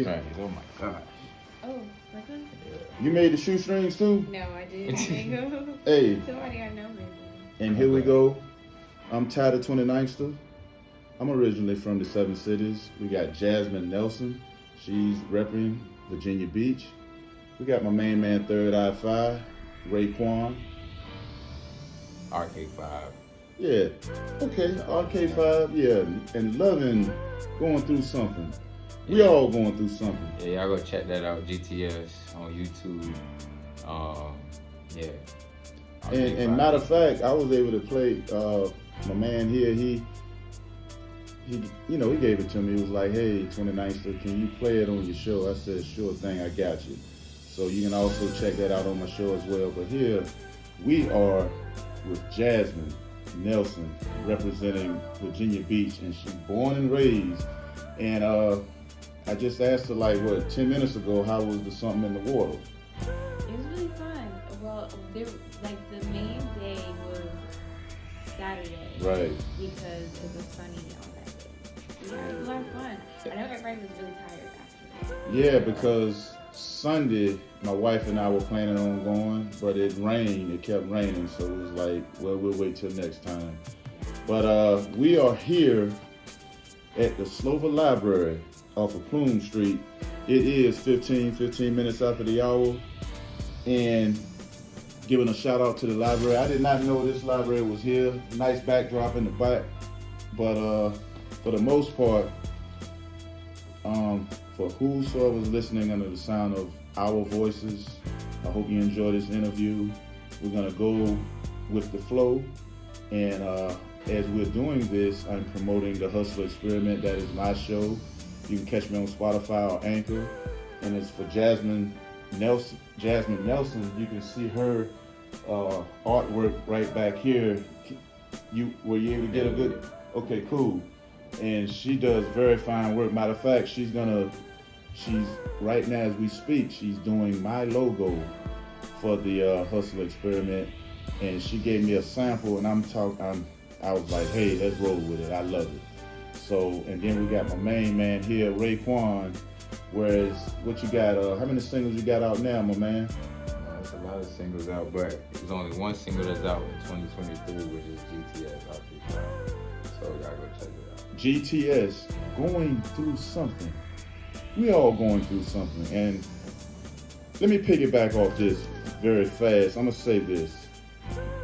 Right. Oh my God. Oh, like one? You made the shoestrings too? No, I didn't. Hey, Somebody I know maybe. and here we go. I'm Tyler 29th. I'm originally from the Seven Cities. We got Jasmine Nelson. She's repping Virginia Beach. We got my main man, Third Eye 5, Raekwon. RK-5. Yeah, okay, RK-5, yeah, and loving going through something. We all going through something. Yeah, y'all go check that out. GTS on YouTube. Yeah. And matter of fact, I was able to play. My man here, he gave it to me. He was like, "Hey, 29th, can you play it on your show?" I said, "Sure thing, I got you." So you can also check that out on my show as well. But here we are with Jasmine Nelson representing Virginia Beach, and she's born and raised. And I just asked her 10 minutes ago, how was the something in the water? It was really fun. Well, the main day was Saturday. Right. Because it was sunny on that day. Yeah, it was a lot of fun. I know everybody was really tired after. Yeah, because Sunday, my wife and I were planning on going, but it rained. It kept raining, so it was like, well, we'll wait till next time. But we are here at the Slover Library off of Plume Street. It is 15 minutes after the hour, and giving a shout out to the library. I did not know this library was here. Nice backdrop in the back, but for the most part, for whosoever's listening under the sound of our voices, I hope you enjoy this interview. We're gonna go with the flow, and as we're doing this, I'm promoting the Hustler Experiment. That is my show. You can catch me on Spotify or Anchor, and it's for Jasmine Nelson. Jasmine Nelson, you can see her artwork right back here. Were you able to get a good? Okay, cool. And she does very fine work. Matter of fact, she's right now as we speak, she's doing my logo for the Hustler Experiment, and she gave me a sample, and I was like, hey, let's roll with it. I love it. So, and then we got my main man here, Raekwon. Whereas, what you got? How many singles you got out now, my man? There's a lot of singles out, but there's only one single that's out in 2023, which is GTS RK-5. So y'all go check it out. GTS, going through something. We all going through something. And let me piggyback off this very fast. I'm gonna say this.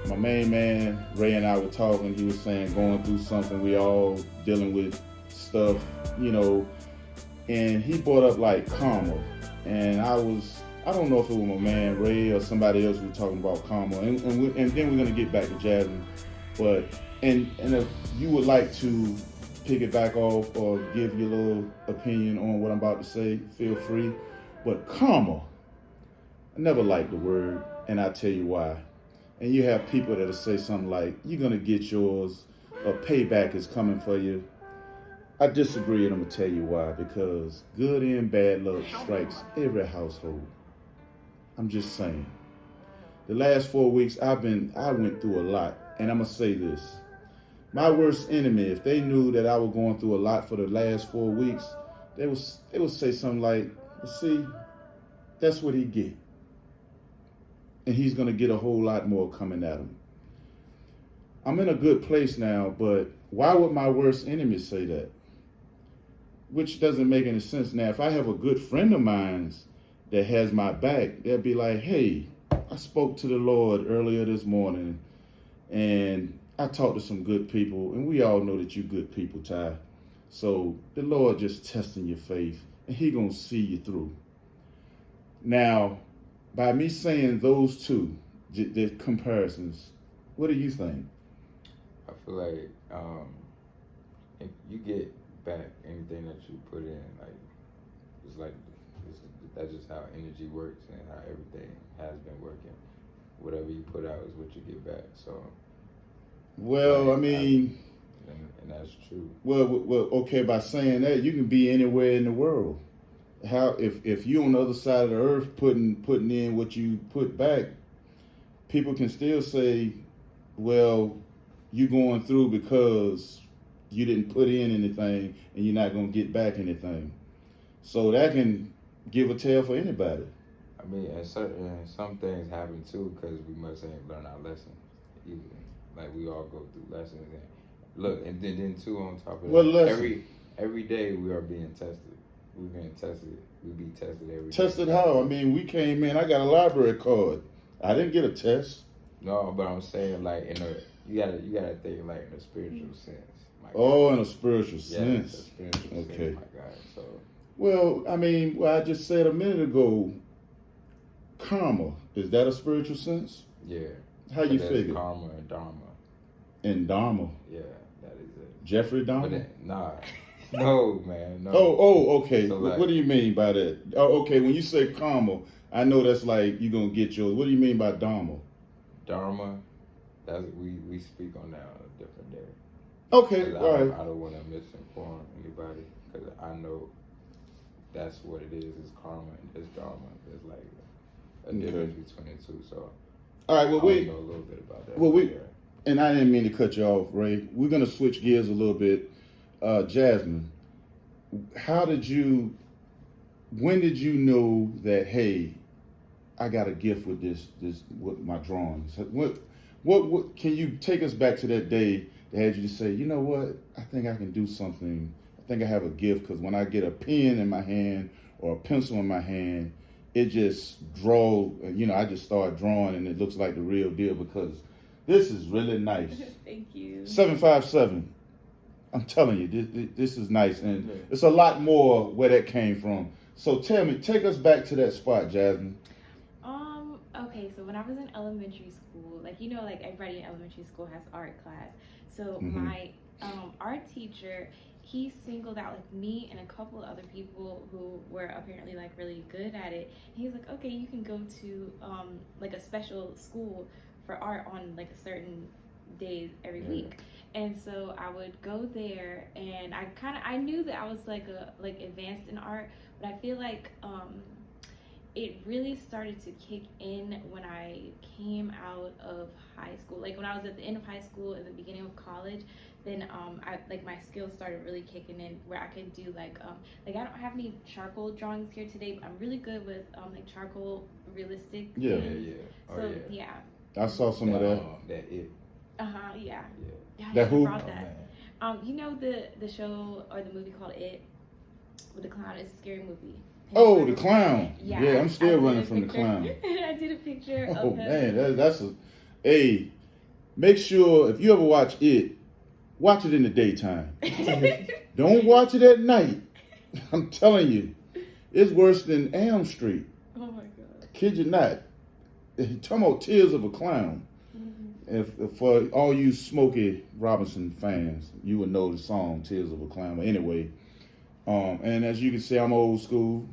My main man, Ray, and I were talking. He was saying going through something. We all dealing with stuff, and he brought up karma. And I don't know if it was my man Ray or somebody else who was talking about karma. And then we're gonna get back to Jasmine. But and if you would like to piggyback off or give your little opinion on what I'm about to say, feel free. But karma, I never liked the word, and I'll tell you why. And you have people that'll say something like, you're gonna get yours, or payback is coming for you. I disagree, and I'm gonna tell you why. Because good and bad luck strikes every household. I'm just saying. The last 4 weeks I went through a lot, and I'm gonna say this. My worst enemy, if they knew that I was going through a lot for the last 4 weeks, they would say something like, see, that's what he get. And he's going to get a whole lot more coming at him. I'm in a good place now, but why would my worst enemy say that? Which doesn't make any sense. Now, if I have a good friend of mine that has my back, they'll be like, hey, I spoke to the Lord earlier this morning, and I talked to some good people, and we all know that you good people, Ty. So the Lord just testing your faith, and he going to see you through. Now, by me saying those two, the comparisons, what do you think? I feel like if you get back anything that you put in, that's just how energy works and how everything has been working. Whatever you put out is what you get back. So. Well, I mean, and that's true. Well, okay. By saying that, you can be anywhere in the world. How if you on the other side of the earth putting in what you put back, people can still say, well, you going through because you didn't put in anything and you're not gonna get back anything. So that can give a tell for anybody. I mean, and some things happen too because we must ain't learn our lessons. Either. Like we all go through lessons and look, and then too on top of What that, lesson? every day we are being tested. We're being tested. We be tested every day. Tested how? I mean, we came in. I got a library card. I didn't get a test. No, but I'm saying like you gotta think like in a spiritual sense. My Oh, God. in a spiritual Yeah, sense. a spiritual Okay. sense. My God. So Well, I mean, I just said a minute ago, karma. Is that a spiritual sense? yeah. How you There's figure? karma and dharma. And Dharma. Yeah, that is it. Jeffrey But Dahmer? then, nah, no man, no. Okay. So, What do you mean by that? Oh, okay. When you say karma, I know that's like you're gonna get yours. What do you mean by Dharma? Dharma, that's we speak on that on a different day. Okay, 'Cause all right. I don't want to misinform anybody because I know that's what it is. It's karma and it's dharma. There's like a difference between the two. So All right. Well, I know a little bit about that. Well, we. Yeah. And I didn't mean to cut you off, Ray. We're gonna switch gears a little bit. Jasmine, when did you know that, hey, I got a gift with with my drawings? What can you take us back to that day that had you to say, you know what, I think I can do something. I think I have a gift because when I get a pen in my hand or a pencil in my hand, it just I just start drawing and it looks like the real deal because this is really nice. Thank you. 757. I'm telling you, this is nice, and it's a lot more where that came from. So tell me, take us back to that spot, Jasmine. Okay, so when I was in elementary school, like everybody in elementary school has art class. So my art teacher, he singled out like me and a couple of other people who were apparently like really good at it. And he was like, okay, you can go to like a special school for art on like a certain days every week. And so I would go there, and I knew that I was like advanced in art, but I feel like it really started to kick in when I came out of high school. Like when I was at the end of high school and the beginning of college, then I like my skills started really kicking in where I could do like I don't have any charcoal drawings here today, but I'm really good with like charcoal realistic things. Oh, So yeah. I saw some of that. That it. Yeah. That who? Brought that. You know the show or the movie called It with the clown? It's a scary movie. Oh, the clown. Yeah, I'm still running from the clown. I did a picture Oh of him. man, that's a. Hey, make sure if you ever watch it, watch it in the daytime. Don't watch it at night. I'm telling you, it's worse than Elm Street. Oh my god. I kid you not. Talking about Tears of a Clown. If for all you Smokey Robinson fans, you would know the song Tears of a Clown. But anyway, and as you can see, I'm old school,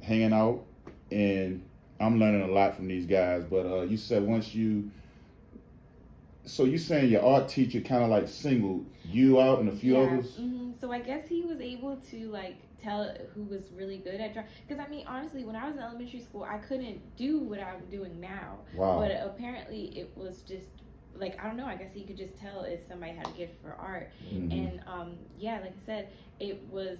hanging out, and I'm learning a lot from these guys. But you said so you saying your art teacher kind of like singled you out and a few others? So I guess he was able to like tell who was really good at drawing. Because I mean, honestly, when I was in elementary school, I couldn't do what I'm doing now. Wow. But apparently, it was just like I don't know. I guess he could just tell if somebody had a gift for art. And like I said, it was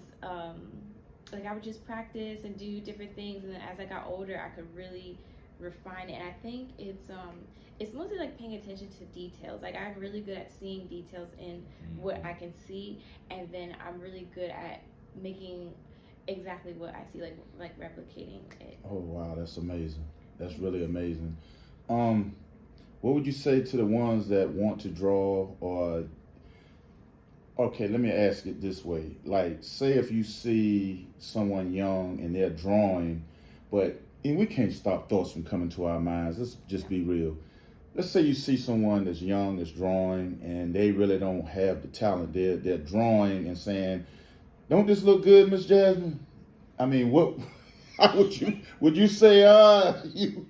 like I would just practice and do different things, and then as I got older, I could really refine it. And I think it's mostly like paying attention to details. Like I'm really good at seeing details in what I can see, and then I'm really good at making exactly what I see, like replicating it. Oh wow, that's amazing. That's really amazing. What would you say to the ones that want to draw or okay, let me ask it this way. Like, say if you see someone young and they're drawing, and we can't stop thoughts from coming to our minds. Let's just be real. Let's say you see someone that's young, that's drawing, and they really don't have the talent. They're drawing and saying, "Don't this look good, Miss Jasmine?" I mean, how would you say, you?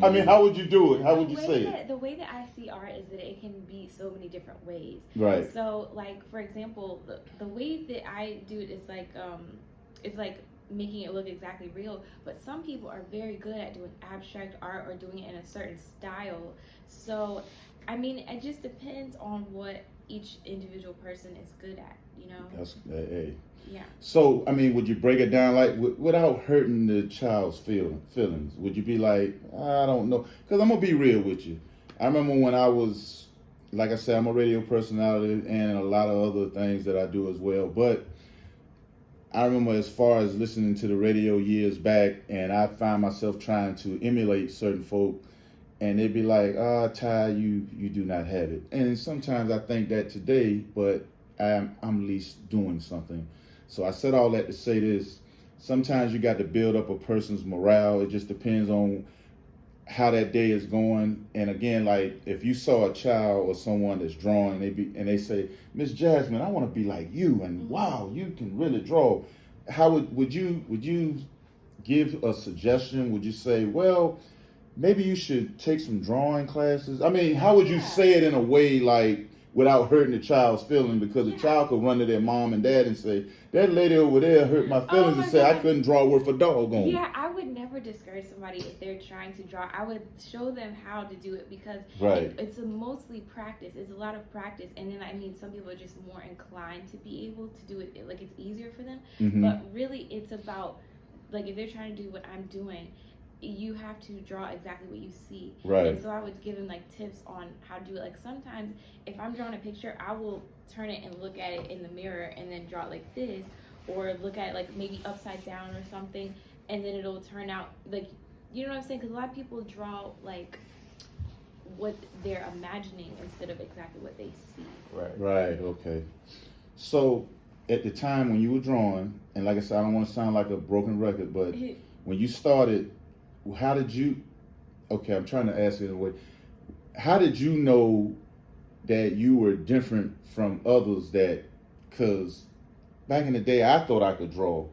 I mean, how would you do it? How would you say it? The way that I see art is that it can be so many different ways. Right. So, like, for example, the way that I do it is like, it's like making it look exactly real. But some people are very good at doing abstract art or doing it in a certain style. So, I mean, it just depends on what each individual person is good at, you know? That's hey. Yeah. So, I mean, would you break it down like without hurting the child's feelings? Would you be like, I don't know? Because I'm gonna be real with you. I remember when I was, like I said, I'm a radio personality and a lot of other things that I do as well. But I remember as far as listening to the radio years back, and I find myself trying to emulate certain folk, and they'd be like, Ty, you do not have it. And sometimes I think that today, but I'm at least doing something. So I said all that to say this. Sometimes you got to build up a person's morale. It just depends on how that day is going. And again, like if you saw a child or someone that's drawing, they say, Miss Jasmine, I want to be like you, and wow, you can really draw. How would you give a suggestion? Would you say, well, maybe you should take some drawing classes? I mean, how would you say it in a way like without hurting the child's feeling? Because the child could run to their mom and dad and say, that lady over there hurt my feelings and say I couldn't draw worth a doggone. Yeah, I would never discourage somebody if they're trying to draw. I would show them how to do it because it's mostly practice. It's a lot of practice. And then, I mean, some people are just more inclined to be able to do it. Like, it's easier for them. But really, it's about, like, if they're trying to do what I'm doing, you have to draw exactly what you see. Right. And so I would give them like tips on how to do it. Like sometimes if I'm drawing a picture, I will turn it and look at it in the mirror and then draw it like this, or look at it like maybe upside down or something, and then it'll turn out like, you know what I'm saying? Because a lot of people draw like what they're imagining instead of exactly what they see. Right. Okay. So at the time when you were drawing, and like I said, I don't want to sound like a broken record, but when you started, how did you, okay, I'm trying to ask it in a way, how did you know that you were different from others because back in the day, I thought I could draw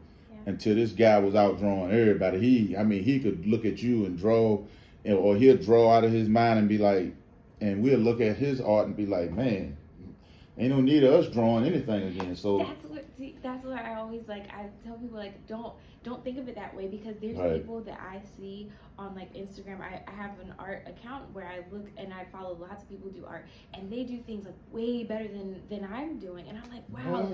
until this guy was out drawing everybody. He could look at you and draw, or he'll draw out of his mind and be like, and we'll look at his art and be like, man, ain't no need of us drawing anything again. So that's what I always like. I tell people like, don't think of it that way, because there's people that I see on like Instagram. I have an art account where I look and I follow lots of people who do art, and they do things like way better than I'm doing, and I'm like, wow,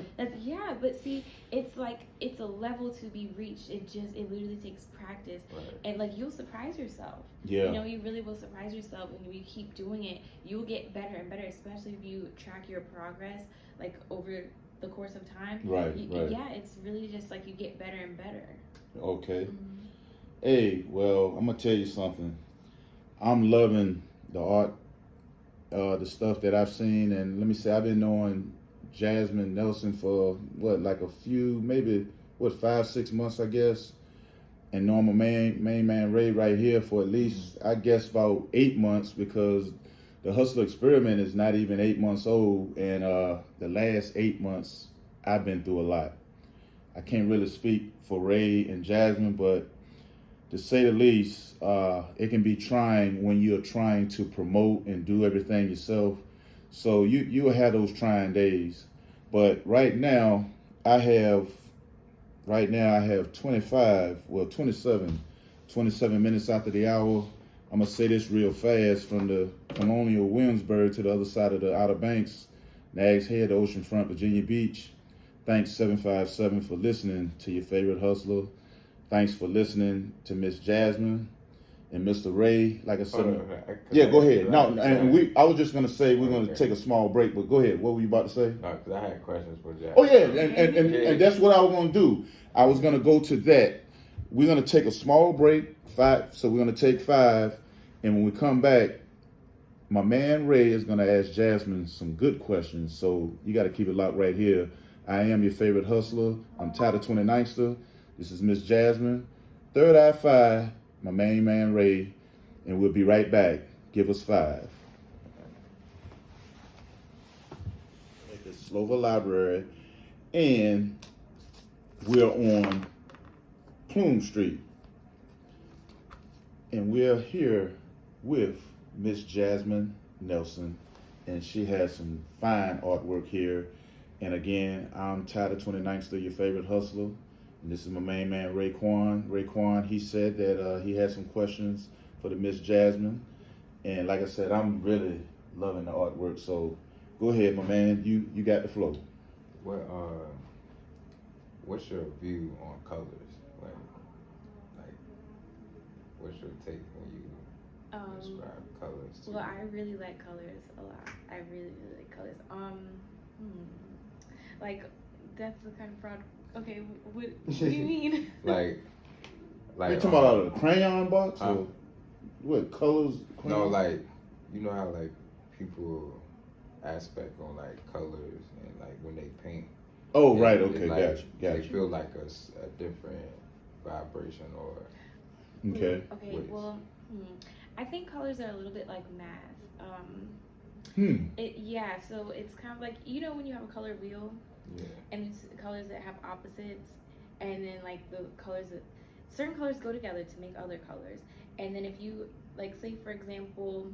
but see, it's like it's a level to be reached. It literally takes practice, and like you'll surprise yourself. You know, you really will surprise yourself, and when you keep doing it, you'll get better and better, especially if you track your progress like over the course of time. Yeah, it's really just like you get better and better. Okay. Hey, well, I'm gonna tell you something. I'm loving the art, the stuff that I've seen, and let me say, I've been knowing Jasmine Nelson for like a few, maybe 5-6 months, I guess, and knowing my main man Ray right here for at least, I guess, about 8 months, because the Hustler Experiment is not even 8 months old, and the last 8 months, I've been through a lot. I can't really speak for Ray and Jasmine, but to say the least, it can be trying when you're trying to promote and do everything yourself. So you will have those trying days. But right now I have 27 minutes after the hour. I'm going to say this real fast, from the Colonial Williamsburg to the other side of the Outer Banks, Nags Head, Oceanfront, Virginia Beach. Thanks 757 for listening to your favorite hustler. Thanks for listening to Miss Jasmine and Mr. Ray. Like I said, go ahead. I was just gonna say we're gonna take a small break, but go ahead. What were you about to say? No, because I had questions for Jasmine. Oh yeah, and that's what I was gonna do. I was gonna go to that. We're gonna take a small break, 5. So we're gonna take 5, and when we come back, my man Ray is gonna ask Jasmine some good questions. So you got to keep it locked right here. I am your favorite hustler. I'm Ty the 29ster. This is Miss Jasmine. Third Eye 5, my main man Ray, and we'll be right back. Give us 5. At the Slover Library, and we're on Plume Street. And we're here with Miss Jasmine Nelson, and she has some fine artwork here. And again, I'm Ty the 29ster, your favorite hustler. And this is my main man, Raekwon. Raekwon, he said that he had some questions for the Miss Jasmine. And like I said, I'm really loving the artwork. So Go ahead, my man. You got the flow. What what's your view on colors? Like what's your take when you describe colors? Well, I really like colors a lot. I really like colors. Like that's the kind of broad. Okay, what do you mean? like You talking about out of the crayon box or what colors? Crayon? No, like you know how like people aspect on like colors and like when they paint. Oh right, okay, like, gotcha. They feel like a different vibration or. Okay. Okay. Well, I think colors are a little bit like math. So it's kind of like when you have a color wheel. Yeah. And it's colors that have opposites, and then like the colors that certain colors go together to make other colors. And then if you like, say for example,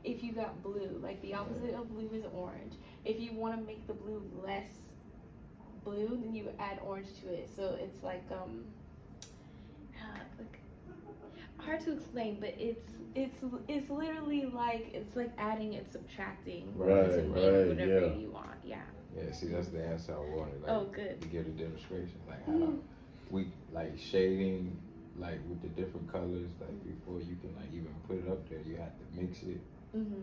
if you got blue, like the opposite of blue is orange. If you want to make the blue less blue, then you add orange to it. So it's like hard to explain, but it's literally like it's like adding and subtracting to make whatever you want. Yeah. Yeah, see, that's the answer I wanted. Like, oh, good. To give a demonstration, like how we like shading, like with the different colors. Like before you can like even put it up there, you have to mix it,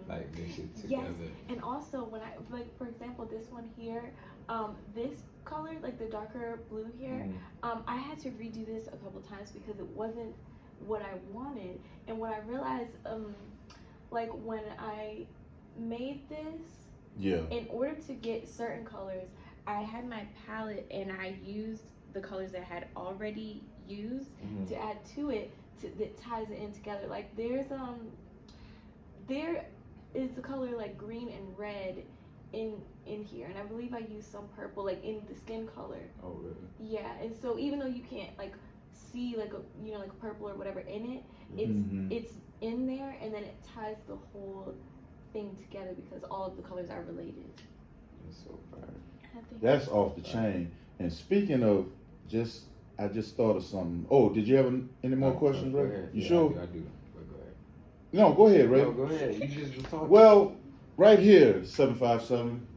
like mix it together. Yes, and also when I like, for example, this one here, this color, like the darker blue here, I had to redo this a couple times because it wasn't what I wanted. And what I realized, like when I made this. Yeah. In order to get certain colors, I had my palette and I used the colors that I had already used to add to it that ties it in together. Like there is the color like green and red in here, and I believe I used some purple like in the skin color. Oh really? Yeah, and so even though you can't like see like like purple or whatever in it, it's in there, and then it ties the whole thing together because all of the colors are related. That's so fire. That's off the chain. And speaking of, I just thought of something. Oh, did you have any more questions, Ray? You sure? I do. But go ahead. No, go ahead, Ray. No, go ahead. You just was talking. Well, right here, 757.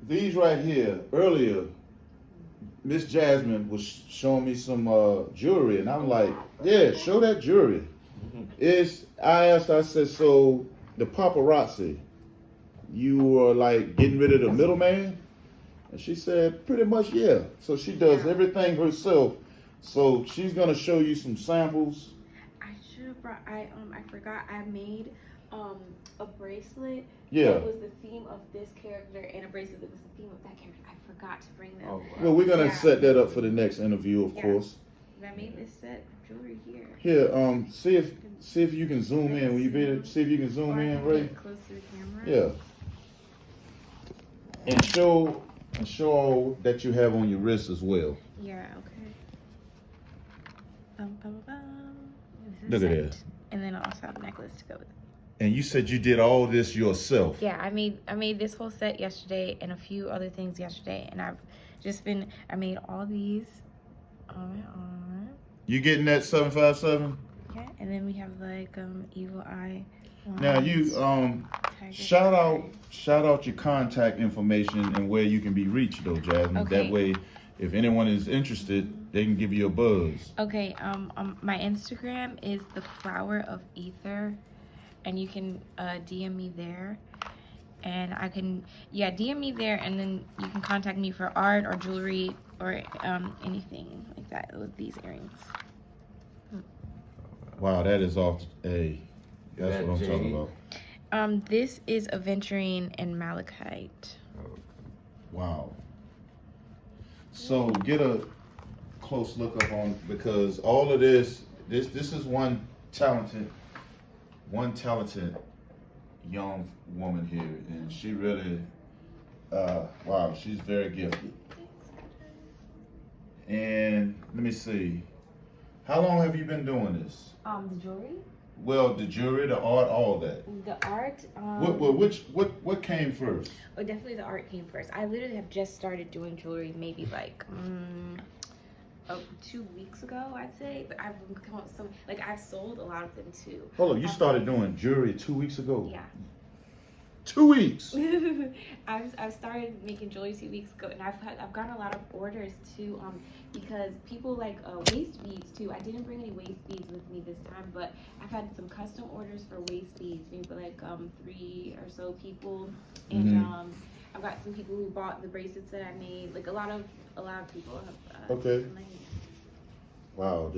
These right here, earlier, Miss Jasmine was showing me some jewelry, and I'm like, yeah, show that jewelry. I said, so the paparazzi, you were like getting rid of the middleman? And she said, pretty much, yeah. So she does everything herself. So she's gonna show you some samples. I should have brought. I forgot. I made a bracelet. Yeah. That was the theme of this character, and a bracelet that was the theme of that character. I forgot to bring them. Oh, wow. Well, we're gonna set that up for the next interview, of course. I made this set of jewelry here. Here, see if you can zoom in. Will you be able to see if you can zoom in, Ray? Close to the camera. Yeah. And show all that you have on your wrist as well. Yeah. Okay. Look at that. And then I also have a necklace to go with it. And you said you did all this yourself. Yeah, I made this whole set yesterday and a few other things yesterday, and I made all these on my arm. You getting that 757? Yeah, and then we have like evil eye. Now you shout out your contact information and where you can be reached though, Jasmine. Okay. That way, if anyone is interested, they can give you a buzz. Okay. My Instagram is the Flower of Ether, and you can DM me there, and I can DM me there, and then you can contact me for art or jewelry or anything like that with these earrings. Wow, that is off. Hey, that's what I'm talking about. This is aventurine and malachite. Wow. So get a close look up on, because all of this is one talented young woman here, and she really wow, she's very gifted. And let me see, how long have you been doing this? The jewelry? Well, the jewelry, the art, all that. The art. What came first? Oh, definitely the art came first. I literally have just started doing jewelry maybe like 2 weeks ago, I'd say. But I've come up with some, like I've sold a lot of them too. Hold on, you started doing jewelry 2 weeks ago? Yeah. 2 weeks. I've started making jewelry 2 weeks ago, and I've gotten a lot of orders too. Because people like waist beads too. I didn't bring any waist beads with me this time, but I've had some custom orders for waist beads. Maybe like 3 or so people, and I've got some people who bought the bracelets that I made. Like a lot of people have. Okay. Wow,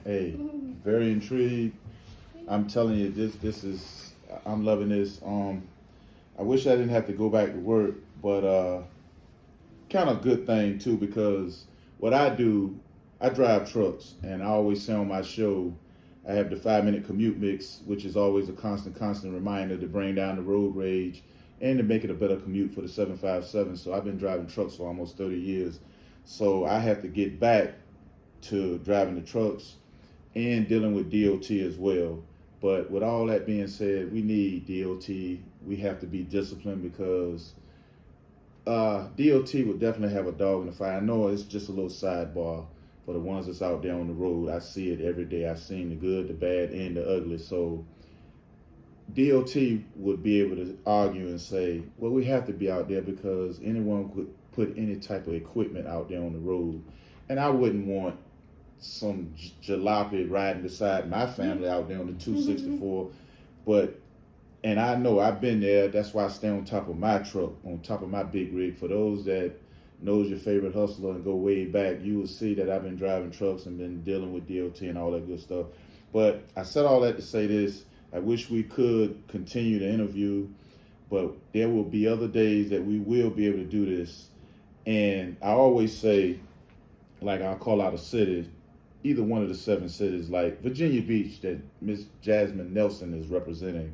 very intrigued. I'm telling you, this is, I'm loving this. I wish I didn't have to go back to work, but kind of good thing too, because what I do, I drive trucks, and I always say on my show, I have the 5-minute commute mix, which is always a constant reminder to bring down the road rage and to make it a better commute for the 757. So I've been driving trucks for almost 30 years. So I have to get back to driving the trucks and dealing with DOT as well. But with all that being said, we need DOT. We have to be disciplined, because DOT would definitely have a dog in the fight. I know it's just a little sidebar for the ones that's out there on the road. I see it every day. I've seen the good, the bad, and the ugly. So DOT would be able to argue and say, well, we have to be out there because anyone could put any type of equipment out there on the road. And I wouldn't want some jalopy riding beside my family out there on the 264. And I know I've been there. That's why I stay on top of my truck, on top of my big rig. For those that knows your favorite hustler and go way back, you will see that I've been driving trucks and been dealing with DOT and all that good stuff. But I said all that to say this. I wish we could continue the interview, but there will be other days that we will be able to do this. And I always say, like, I'll call out a city, either one of the 7 cities, like Virginia Beach, that Miss Jasmine Nelson is representing.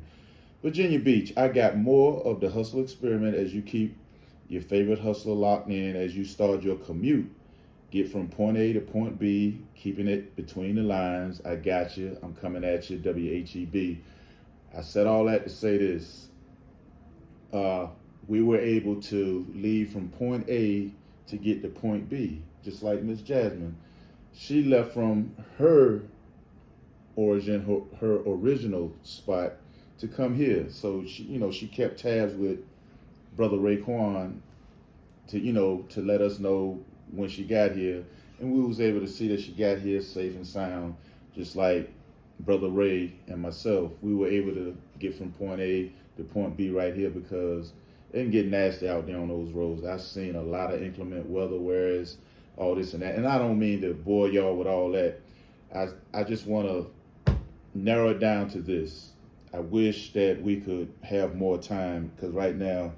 Virginia Beach, I got more of the hustle experiment as you keep your favorite hustler locked in, as you start your commute. Get from point A to point B, keeping it between the lines. I got you. I'm coming at you, WHEB. I said all that to say this. We were able to leave from point A to get to point B, just like Miss Jasmine. She left from her origin, her original spot, to come here. So she kept tabs with Brother Raekwon to let us know when she got here, and we was able to see that she got here safe and sound, just like Brother Ray and myself. We were able to get from point A to point B right here, because it can get nasty out there on those roads. I've seen a lot of inclement weather, whereas all this and that, and I don't mean to bore y'all with all that. I just want to narrow it down to this. I wish that we could have more time, because right now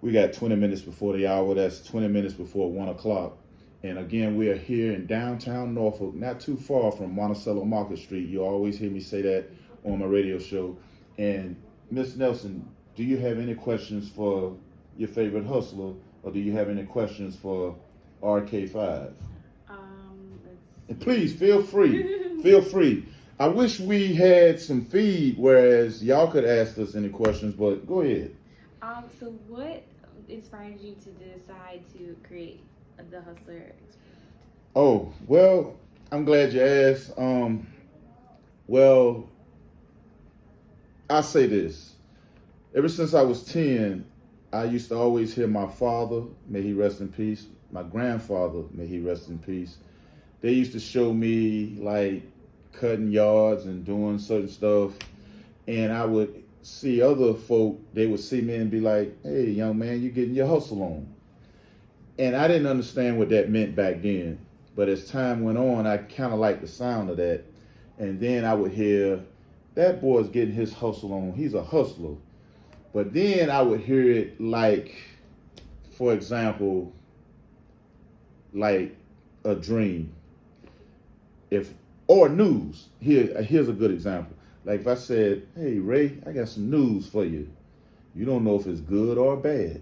we got 20 minutes before the hour. That's 20 minutes before 1 o'clock. And again, we are here in downtown Norfolk, not too far from Monticello Market Street. You always hear me say that on my radio show. And Miss Nelson, do you have any questions for your favorite hustler, or do you have any questions for RK-5? And please feel free. Feel free. I wish we had some feed, whereas y'all could ask us any questions, but go ahead. So what inspired you to decide to create the Hustler experiment? Oh, well, I'm glad you asked. Well, I'll say this. Ever since I was 10, I used to always hear my father, may he rest in peace, my grandfather, may he rest in peace. They used to show me, like, cutting yards and doing certain stuff, and I would see other folk, they would see me and be like, hey, young man, you getting your hustle on. And I didn't understand what that meant back then, but as time went on, I kind of liked the sound of that. And then I would hear, that boy's getting his hustle on, he's a hustler. But then I would hear it like, for example, like a dream. Or news. Here's a good example. Like if I said, hey, Ray, I got some news for you. You don't know if it's good or bad.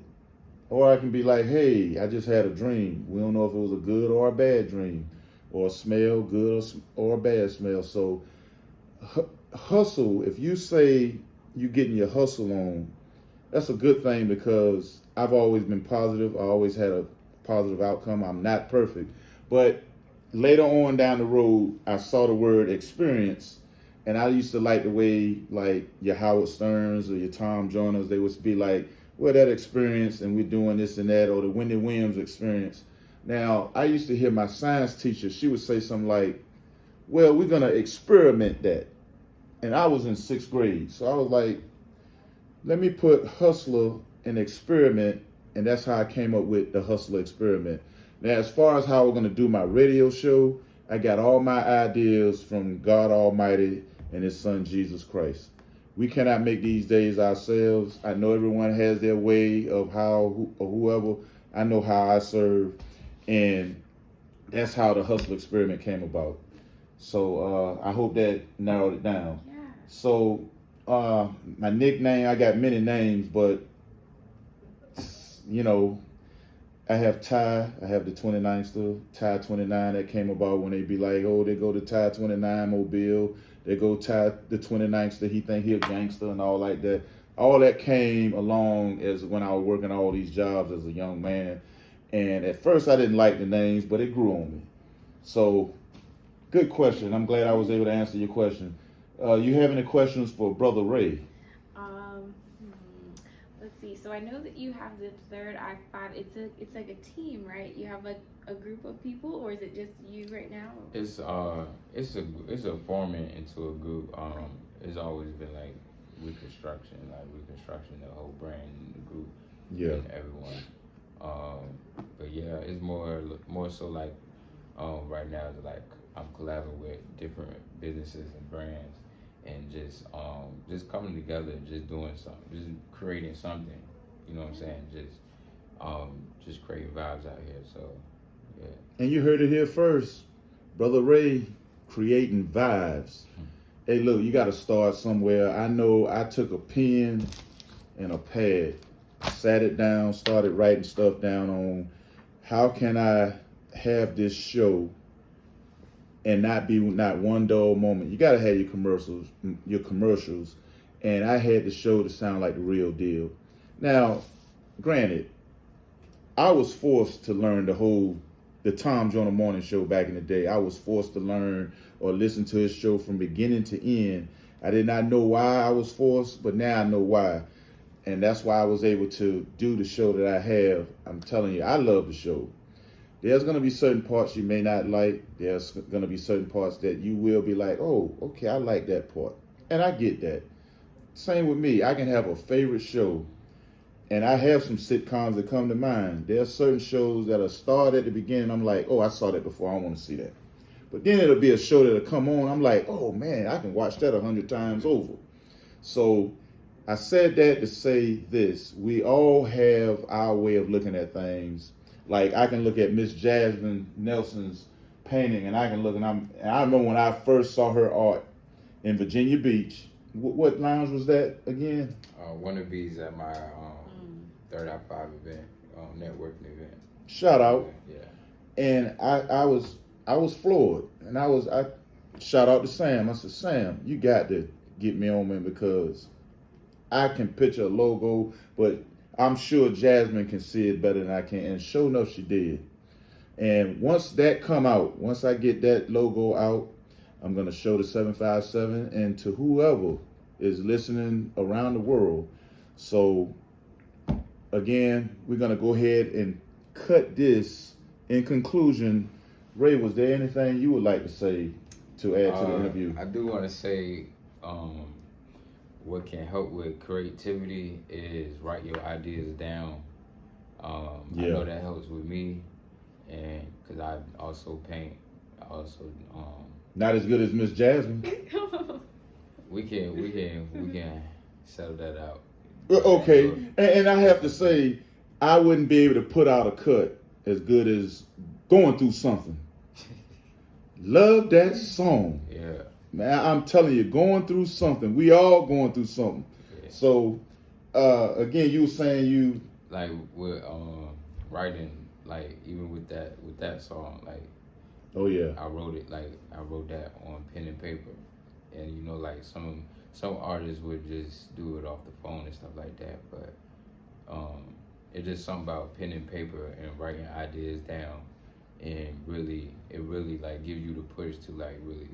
Or I can be like, hey, I just had a dream. We don't know if it was a good or a bad dream. Or a smell, good or a bad smell. So hustle, if you say you're getting your hustle on, that's a good thing, because I've always been positive. I always had a positive outcome. I'm not perfect. But later on down the road, I saw the word experience, And I used to like the way like your Howard Sterns or your Tom Joyner's, they would be like, well, that experience and we're doing this and that, or the Wendy Williams experience. Now, I used to hear my science teacher, she would say something like, well, we're going to experiment that. And I was in 6th grade. So I was like, let me put Hustler and experiment. And that's how I came up with the Hustler experiment. Now, as far as how we're going to do my radio show, I got all my ideas from God Almighty and His Son, Jesus Christ. We cannot make these days ourselves. I know everyone has their way of how, or whoever. I know how I serve. And that's how the Hustler experiment came about. So I hope that narrowed it down. Yeah. So my nickname, I got many names, but you know, I have Ty. I have the 29 still. Ty 29 that came about when they be like, oh, they go to Ty 29 Mobile. They go Ty the 29th. He think he a gangster and all like that. All that came along as when I was working all these jobs as a young man. And at first I didn't like the names, but it grew on me. So good question. I'm glad I was able to answer your question. You have any questions for Brother Ray? Let's see. So I know that you have the third RK-5. It's like a team, right? You have like a group of people, or is it just you right now? It's a forming into a group. It's always been like reconstruction, the whole brand, the group, and everyone. But yeah, it's more so like right now it's like I'm collaborating with different businesses and brands, and just coming together, just doing something, just creating something. You know what I'm saying? Just creating vibes out here. So yeah. And you heard it here first, Brother Ray, creating vibes. Hey, look, you got to start somewhere. I know I took a pen and a pad, sat it down, started writing stuff down on how can I have this show and not one dull moment. You got to have your commercials, and I had the show to sound like the real deal. Now, granted, I was forced to learn the Tom Joyner Morning Show back in the day. I was forced to learn or listen to his show from beginning to end. I did not know why I was forced, but now I know why. And that's why I was able to do the show that I have. I'm telling you, I love the show. There's going to be certain parts you may not like. There's going to be certain parts that you will be like, oh, okay, I like that part. And I get that. Same with me. I can have a favorite show. And I have some sitcoms that come to mind. There are certain shows that are started at the beginning. I'm like, oh, I saw that before. I don't want to see that. But then it'll be a show that'll come on. I'm like, oh, man, I can watch that 100 times over. So I said that to say this. We all have our way of looking at things. Like I can look at Miss Jasmine Nelson's painting, and I can look, and I remember when I first saw her art in Virginia Beach. What lounge was that again? One of these at my third RK-5 event, networking event. Shout out. Yeah. And I was floored, and I shout out to Sam. I said, Sam, you got to get me on, man, because I can picture a logo, but I'm sure Jasmine can see it better than I can. And sure enough, she did. And once that come out, once I get that logo out, I'm going to show the 757 and to whoever is listening around the world. So again, we're going to go ahead and cut this. In conclusion, Ray, was there anything you would like to say to add to the interview? I do want to say what can help with creativity is write your ideas down. I know that helps with me, and because I also paint. I also not as good as Miss Jasmine. we can settle that out. Okay, and I have to say, I wouldn't be able to put out a cut as good as Going Through Something. Love that song. Yeah. Man, I'm telling you, Going Through Something. We all going through something. Yeah. So, again, you were saying you like with writing, like even with that song, like oh yeah, I wrote that on pen and paper, and you know, like some artists would just do it off the phone and stuff like that, but it's just something about pen and paper and writing ideas down, and it really like gives you the push to like really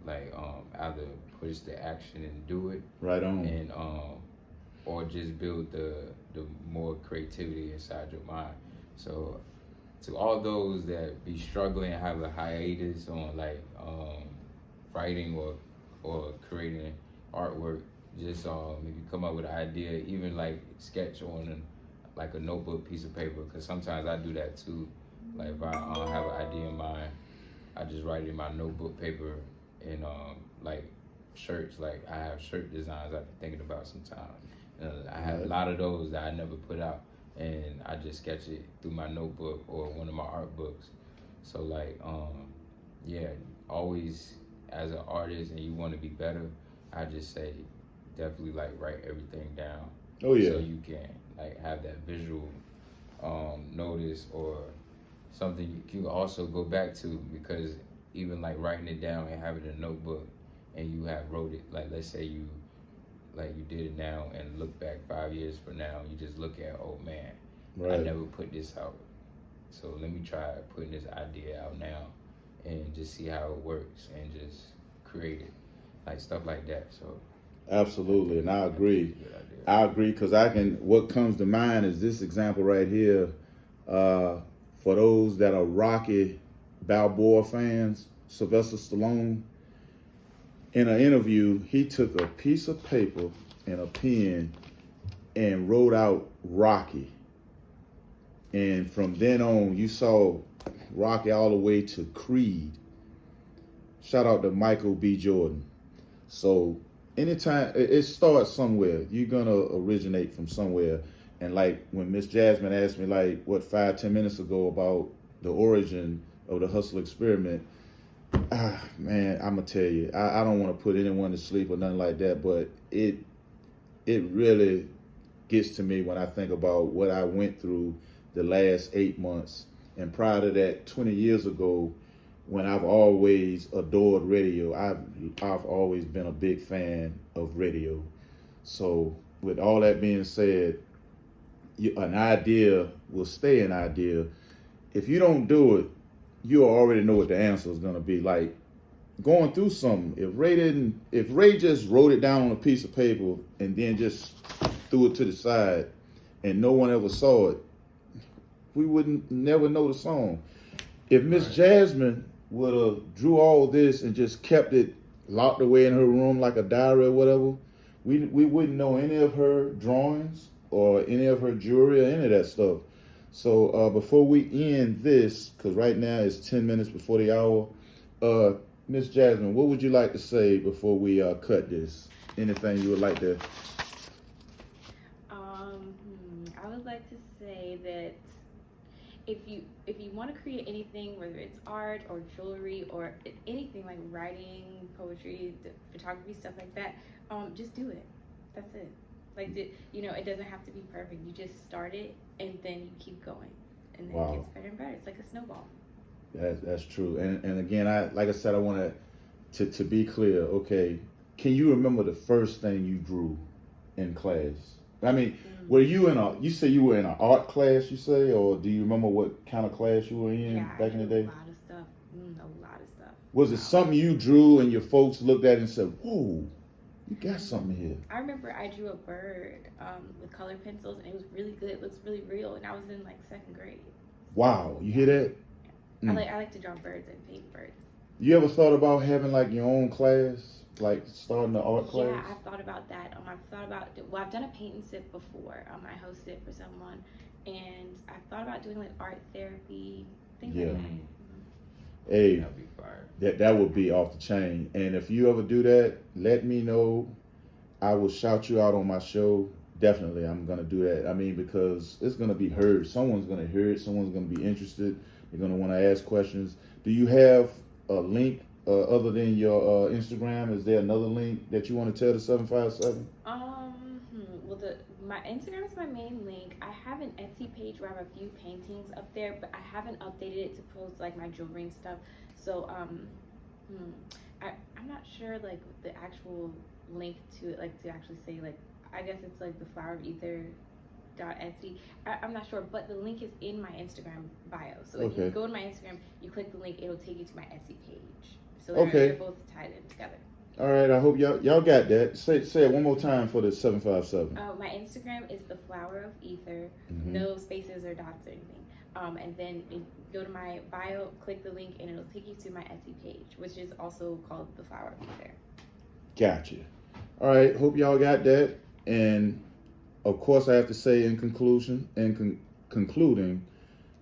like either push the action and do it, right on, and or just build the more creativity inside your mind. So to all those that be struggling, have a hiatus on like writing or creating artwork, just if you come up with an idea, even like sketch on like a notebook piece of paper, because sometimes I do that too. Like if I have an idea in mind, I just write it in my notebook paper, and like shirts, like I have shirt designs I've been thinking about sometimes. I have a lot of those that I never put out, and I just sketch it through my notebook or one of my art books. So like yeah, always as an artist and you want to be better, I just say definitely like write everything down. Oh yeah. So you can like have that visual notice or something you can also go back to, because even like writing it down and having a notebook and you have wrote it, like let's say you did it now and look back 5 years from now, you just look at, oh man, right, I never put this out, so let me try putting this idea out now and just see how it works and just create it, like stuff like that. So absolutely, and I agree. I agree, because what comes to mind is this example right here. For those that are Rocky Balboa fans, Sylvester Stallone, in an interview, he took a piece of paper and a pen and wrote out Rocky. And from then on, you saw Rocky all the way to Creed. Shout out to Michael B. Jordan. So anytime it starts somewhere, you're gonna originate from somewhere. And like when Miss Jasmine asked me like 5-10 minutes ago about the origin of the hustle experiment, man, I'm gonna tell you, I don't want to put anyone to sleep or nothing like that, but it really gets to me when I think about what I went through the last 8 months. And prior to that, 20 years ago, when I've always adored radio, I've always been a big fan of radio. So with all that being said, an idea will stay an idea. If you don't do it, you already know what the answer is going to be. Like going through something, if Ray just wrote it down on a piece of paper and then just threw it to the side and no one ever saw it, we wouldn't never know the song. If Miss Jasmine would have drew all this and just kept it locked away in her room like a diary or whatever, we wouldn't know any of her drawings or any of her jewelry or any of that stuff. So before we end this, because right now it's 10 minutes before the hour, Miss Jasmine, what would you like to say before we cut this? Anything you would like to? I would like to say that if you want to create anything, whether it's art or jewelry or anything like writing, poetry, photography, stuff like that, just do it. That's it. Like, it doesn't have to be perfect. You just start it and then you keep going, and then it gets better and better. It's like a snowball. That's true. And again, I want to be clear. Okay, can you remember the first thing you drew in class? I mean, were you you say you were in an art class, you say, or do you remember what kind of class you were in back in the day? A lot of stuff. A lot of stuff. Was it something you drew and your folks looked at it and said, whoa, you got something here? I remember I drew a bird with color pencils, and it was really good. It looks really real, and I was in like 2nd grade. Wow, you hear that? I like to draw birds and paint birds. You ever thought about having like your own class, like starting an art class? Yeah, I've thought about that. I've done a paint and sip before. I hosted for someone, and I've thought about doing like art therapy, things like that. Hey, that'd be fire. That would be off the chain. And if you ever do that, let me know. I will shout you out on my show. Definitely, I'm gonna do that. I mean, because it's gonna be heard. Someone's gonna hear it. Someone's gonna be interested. They're gonna want to ask questions. Do you have a link other than your Instagram? Is there another link that you want to tell the 757? Well, my Instagram is my main link. I have an Etsy page where I have a few paintings up there, but I haven't updated it to post like my jewelry and stuff. So I'm not sure like the actual link to it, like to actually say like, I guess it's like the Flower of Ether .etsy. I'm not sure, but the link is in my Instagram bio. So if you go to my Instagram, you click the link, it'll take you to my Etsy page. So they're both tied in together. All right, I hope y'all got that. Say it one more time for the 757. My Instagram is the Flower of Ether. Mm-hmm. No spaces or dots or anything. And then go to my bio, click the link, and it'll take you to my Etsy page, which is also called the Flower of Ether. Gotcha. All right, hope y'all got that. And of course, I have to say in concluding,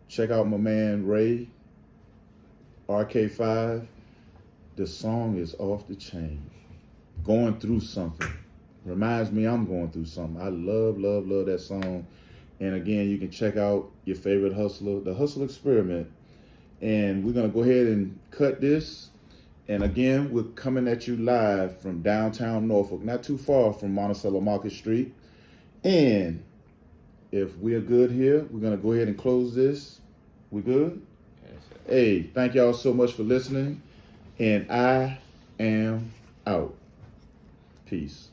check out my man Ray, RK-5. The song is off the chain. Going through something. Reminds me I'm going through something. I love that song. And again, you can check out your favorite hustler, the Hustle Experiment. And we're going to go ahead and cut this. And again, we're coming at you live from downtown Norfolk, not too far from Monticello Market Street. And if we're good here, we're going to go ahead and close this. We good? Yes, sir. Hey, thank y'all so much for listening. And I am out. Peace.